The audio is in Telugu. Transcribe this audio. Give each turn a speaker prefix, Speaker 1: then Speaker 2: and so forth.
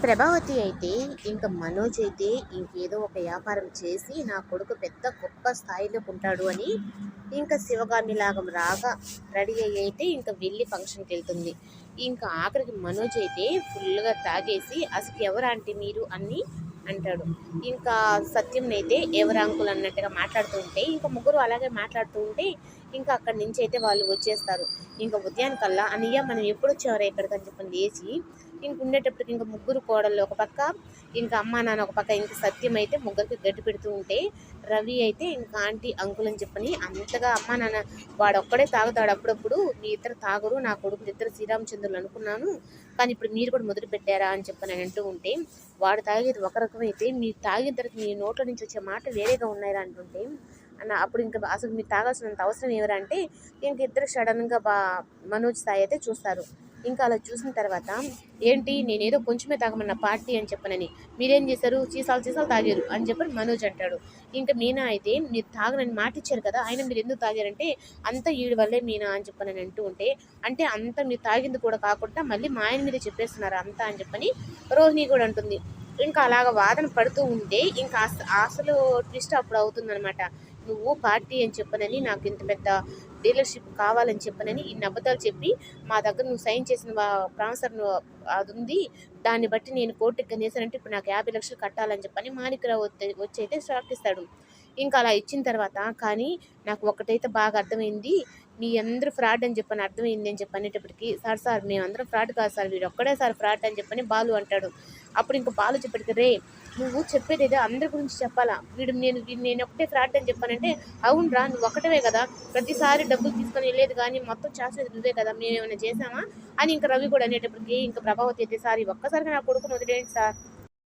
Speaker 1: ప్రభావతి అయితే ఇంక మనోజ్ అయితే ఇంకేదో ఒక వ్యాపారం చేసి నా కొడుకు పెద్ద గొప్ప స్థాయిలోకి ఉంటాడు అని ఇంకా శివగామి లాగా రాగా రెడీ అయ్యి అయితే ఇంకా వెళ్ళి ఫంక్షన్కి వెళ్తుంది. ఇంకా ఆఖరికి మనోజ్ అయితే ఫుల్గా తాగేసి అసలు ఎవరు ఆంటీ మీరు అని అంటాడు. ఇంకా సత్యంనైతే ఎవరు అంకుల్ అన్నట్టుగా మాట్లాడుతూ ఉంటే ఇంకా ముగ్గురు అలాగే మాట్లాడుతూ ఉంటే ఇంకా అక్కడి నుంచి అయితే వాళ్ళు వచ్చేస్తారు. ఇంకా ఉదయానికల్లా అన్నయ్య మనం ఎప్పుడు వచ్చేవారు ఎక్కడికి అని చెప్పని లేచి ఇంక ఉండేటప్పటికి ఇంకా ముగ్గురు కోడళ్ళు ఒక పక్క, ఇంకా అమ్మ నాన్న ఒక పక్క, ఇంకా సత్యం అయితే ముగ్గురికి గడ్డి పెడుతూ ఉంటే రవి అయితే ఇంకా ఆంటీ అంకుల్ అని చెప్పని అంతగా అమ్మ నాన్న వాడొక్కడే తాగుతాడు అప్పుడప్పుడు, మీ ఇద్దరు తాగరు, నా కొడుకులు ఇద్దరు శ్రీరామచంద్రులు అనుకున్నాను, కానీ ఇప్పుడు మీరు కూడా మొదలు పెట్టారా అని చెప్పని అంటూ ఉంటే వాడు తాగేది ఒక రకమైతే మీరు తాగిన తర్వాత మీ నోట్ల నుంచి వచ్చే మాట వేరేగా ఉన్నాయా అంటుంటే అన్న అప్పుడు ఇంకా అసలు మీరు తాగాల్సినంత అవసరం ఎవరంటే ఇంక ఇద్దరు సడన్గా మనోజ్ స్థాయి అయితే చూస్తారు. ఇంకా అలా చూసిన తర్వాత ఏంటి నేనేదో కొంచెమే తాగమన్న పార్టీ అని చెప్పనని మీరేం చేశారు, చీసాలు తాగారు అని చెప్పని మనోజ్ అంటాడు. ఇంకా మీనా అయితే మీరు తాగనని మాట ఇచ్చారు కదా, ఆయన మీరు ఎందుకు తాగారంటే అంత ఈడి వల్లే మీనా అని చెప్పని అంటూ ఉంటే, అంటే అంత మీరు తాగింది కూడా కాకుండా మళ్ళీ మా ఆయన మీద చెప్పేస్తున్నారు అంతా అని చెప్పని రోహిణి కూడా అంటుంది. ఇంకా అలాగ వాదన పడుతూ ఉంటే ఇంకా అసలు ట్విస్ట్ అప్పుడు అవుతుందనమాట. నువ్వు పార్టీ అని చెప్పనని నాకు ఇంత పెద్ద డీలర్షిప్ కావాలని చెప్పనని ఇన్ని అబద్ధాలు చెప్పి మా దగ్గర నువ్వు సైన్ చేసిన ట్రాన్స్ఫర్ అది ఉంది, దాన్ని బట్టి నేను కోర్టుకి కనేసానంటే ఇప్పుడు నాకు 50 లక్షలు కట్టాలని చెప్పని మాణిక్యరావు వచ్చి అయితే షాక్ ఇస్తాడు. ఇంకా అలా ఇచ్చిన తర్వాత కానీ నాకు ఒకటైతే బాగా అర్థమైంది, మీ అందరూ ఫ్రాడ్ అని చెప్పని అర్థమైంది అని చెప్పి అనేటప్పటికి సార్ మేమందరం ఫ్రాడ్ కాదు సార్, వీడు ఒక్కడే సార్ ఫ్రాడ్ అని చెప్పని బాలు అంటాడు. అప్పుడు ఇంకా బాలు చెప్పేటికి రే నువ్వు చెప్పేది ఏదో అందరి గురించి చెప్పాలా, నేను ఒకటే ఫ్రాడ్ అని చెప్పానంటే అవునరా నువ్వు ఒకటవే కదా, ప్రతిసారి డబ్బులు తీసుకొని వెళ్ళేది కానీ మొత్తం చేసేది నువ్వే కదా, మేము ఏమైనా చేసామా అని ఇంకా రవి కూడా అనేటప్పటికి ఇంకా ప్రభావతి అయితే సార్ ఒక్కసారిగా నా కొడుకుని వదిలేయండి సార్